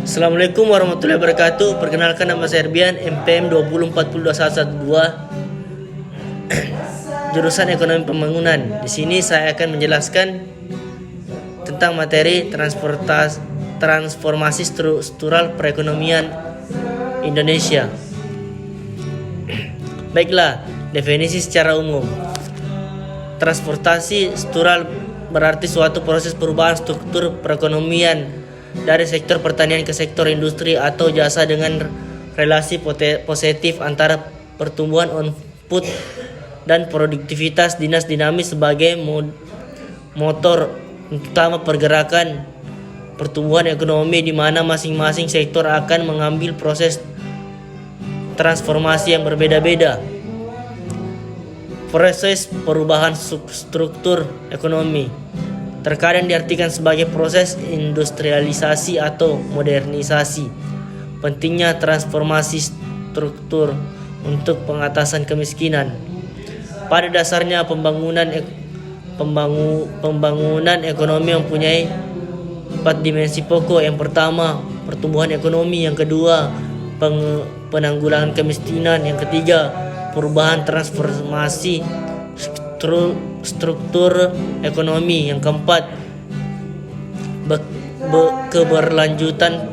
Assalamualaikum warahmatullahi wabarakatuh. Perkenalkan, nama saya Erbian, MPM 20402112, jurusan Ekonomi Pembangunan. Di sini saya akan menjelaskan tentang materi transformasi struktural perekonomian Indonesia. Baiklah, definisi secara umum. Transportasi struktural berarti suatu proses perubahan struktur perekonomian dari sektor pertanian ke sektor industri atau jasa dengan relasi positif antara pertumbuhan output dan produktivitas dinamis sebagai motor utama pergerakan pertumbuhan ekonomi, di mana masing-masing sektor akan mengambil proses transformasi yang berbeda-beda. Proses perubahan struktur ekonomi terkadang diartikan sebagai proses industrialisasi atau modernisasi. Pentingnya transformasi struktur untuk pengatasan kemiskinan. Pada dasarnya pembangunan ekonomi mempunyai 4 dimensi pokok. Yang pertama, pertumbuhan ekonomi. Yang kedua, penanggulangan kemiskinan. Yang ketiga, perubahan transformasi struktur ekonomi. Yang keempat, keberlanjutan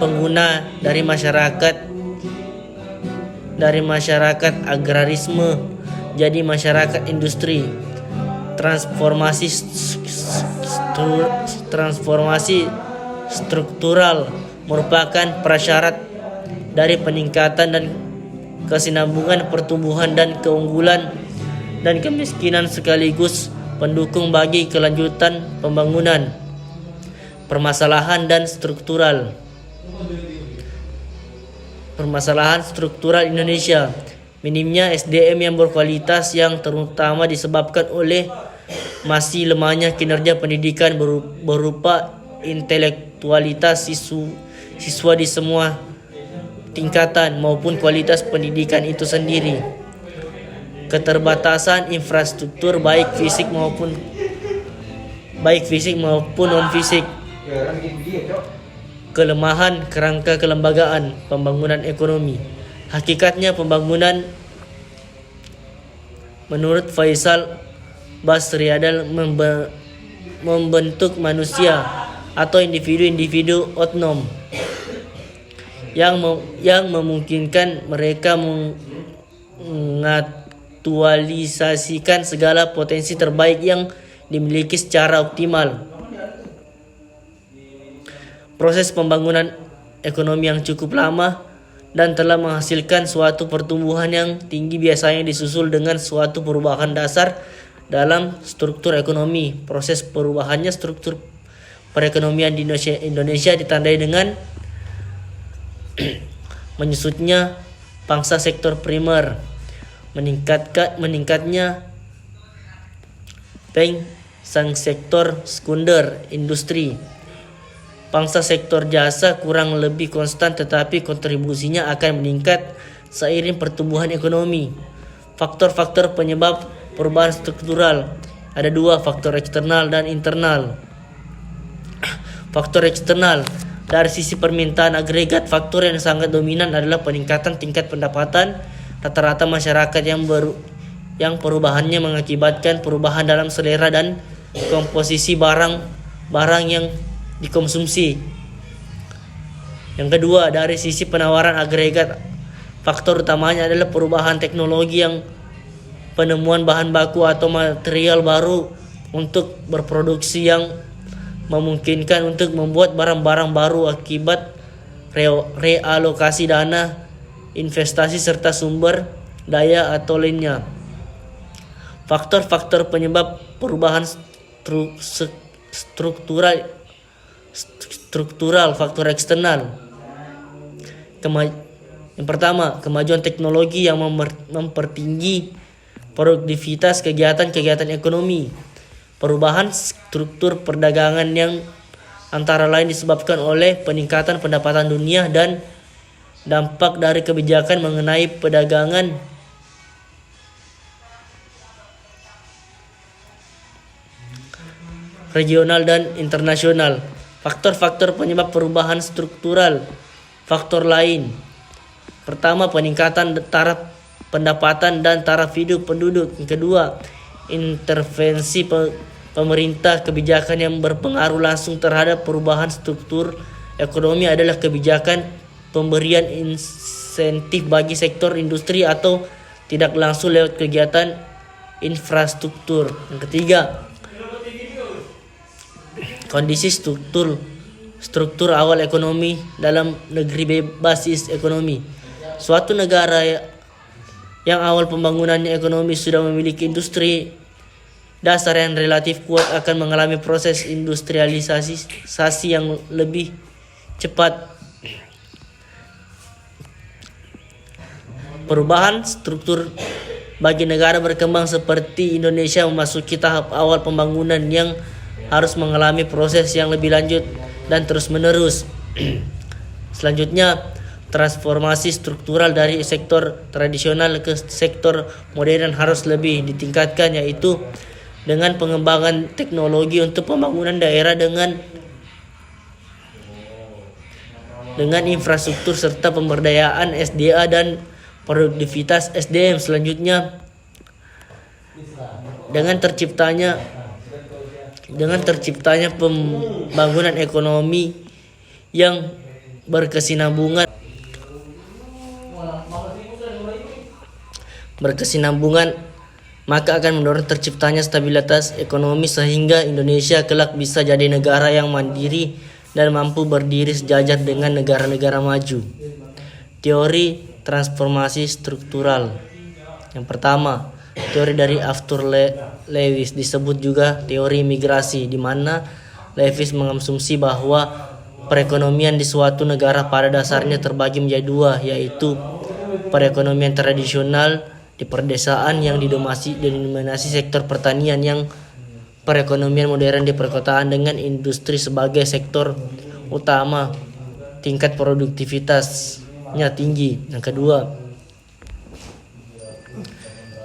pengguna dari masyarakat agrarisme jadi masyarakat industri. Transformasi struktural merupakan prasyarat dari peningkatan dan kesinambungan pertumbuhan dan keunggulan dan kemiskinan, sekaligus pendukung bagi kelanjutan pembangunan. Permasalahan struktural Indonesia. Minimnya SDM yang berkualitas, yang terutama disebabkan oleh masih lemahnya kinerja pendidikan berupa intelektualitas siswa di semua tingkatan maupun kualitas pendidikan itu sendiri. Keterbatasan infrastruktur baik fisik maupun non fisik. Kelemahan kerangka kelembagaan pembangunan ekonomi. Hakikatnya pembangunan menurut Faisal Basriadal membentuk manusia atau individu otonom yang memungkinkan mereka mengaktualisasikan segala potensi terbaik yang dimiliki secara optimal. Proses pembangunan ekonomi yang cukup lama dan telah menghasilkan suatu pertumbuhan yang tinggi biasanya disusul dengan suatu perubahan dasar dalam struktur ekonomi. Proses perubahannya struktur perekonomian di Indonesia ditandai dengan menyusutnya pangsa sektor primer, meningkatnya sang sektor sekunder industri. Pangsa sektor jasa kurang lebih konstan, tetapi kontribusinya akan meningkat seiring pertumbuhan ekonomi. Faktor-faktor penyebab perubahan struktural ada 2, faktor eksternal dan internal. Faktor eksternal. Dari sisi permintaan agregat, faktor yang sangat dominan adalah peningkatan tingkat pendapatan rata-rata masyarakat yang perubahannya mengakibatkan perubahan dalam selera dan komposisi barang yang dikonsumsi. Yang kedua, dari sisi penawaran agregat, faktor utamanya adalah perubahan teknologi, yang penemuan bahan baku atau material baru untuk berproduksi yang memungkinkan untuk membuat barang-barang baru akibat realokasi dana, investasi serta sumber daya atau lainnya. Faktor-faktor penyebab perubahan struktural, faktor eksternal. Yang pertama, kemajuan teknologi yang mempertinggi produktivitas kegiatan ekonomi. Perubahan struktur perdagangan yang antara lain disebabkan oleh peningkatan pendapatan dunia dan dampak dari kebijakan mengenai perdagangan regional dan internasional. Faktor-faktor penyebab perubahan struktural. Faktor lain. Pertama, peningkatan taraf pendapatan dan taraf hidup penduduk. Yang kedua, intervensi pemerintah. Kebijakan yang berpengaruh langsung terhadap perubahan struktur ekonomi adalah kebijakan pemberian insentif bagi sektor industri atau tidak langsung lewat kegiatan infrastruktur. Yang ketiga, kondisi struktur awal ekonomi dalam negeri berbasis ekonomi. Suatu negara yang awal pembangunannya ekonomi sudah memiliki industri dasar yang relatif kuat akan mengalami proses industrialisasi yang lebih cepat. Perubahan struktur bagi negara berkembang seperti Indonesia memasuki tahap awal pembangunan yang harus mengalami proses yang lebih lanjut dan terus-menerus. Selanjutnya, transformasi struktural dari sektor tradisional ke sektor modern harus lebih ditingkatkan, yaitu dengan pengembangan teknologi untuk pembangunan daerah dengan infrastruktur serta pemberdayaan SDA dan produktivitas SDM. Selanjutnya, dengan terciptanya pembangunan ekonomi yang berkesinambungan, maka akan mendorong terciptanya stabilitas ekonomi sehingga Indonesia kelak bisa jadi negara yang mandiri dan mampu berdiri sejajar dengan negara-negara maju. Teori transformasi struktural. Yang pertama, teori dari Arthur Lewis, disebut juga teori migrasi, di mana Lewis mengasumsi bahwa perekonomian di suatu negara pada dasarnya terbagi menjadi dua, yaitu perekonomian tradisional di perdesaan yang didominasi sektor pertanian, yang perekonomian modern di perkotaan dengan industri sebagai sektor utama, tingkat produktivitasnya tinggi. Yang kedua,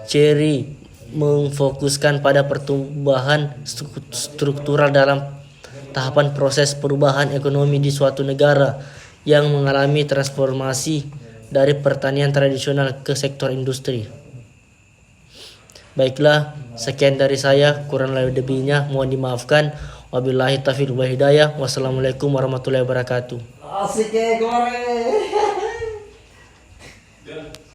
Cherry memfokuskan pada pertumbuhan struktural dalam tahapan proses perubahan ekonomi di suatu negara yang mengalami transformasi dari pertanian tradisional ke sektor industri. Baiklah, sekian dari saya, kurang lebihnya mohon dimaafkan. Wabillahi taufiq wal hidayah. Wassalamualaikum warahmatullahi wabarakatuh. Asik ya, kemarin.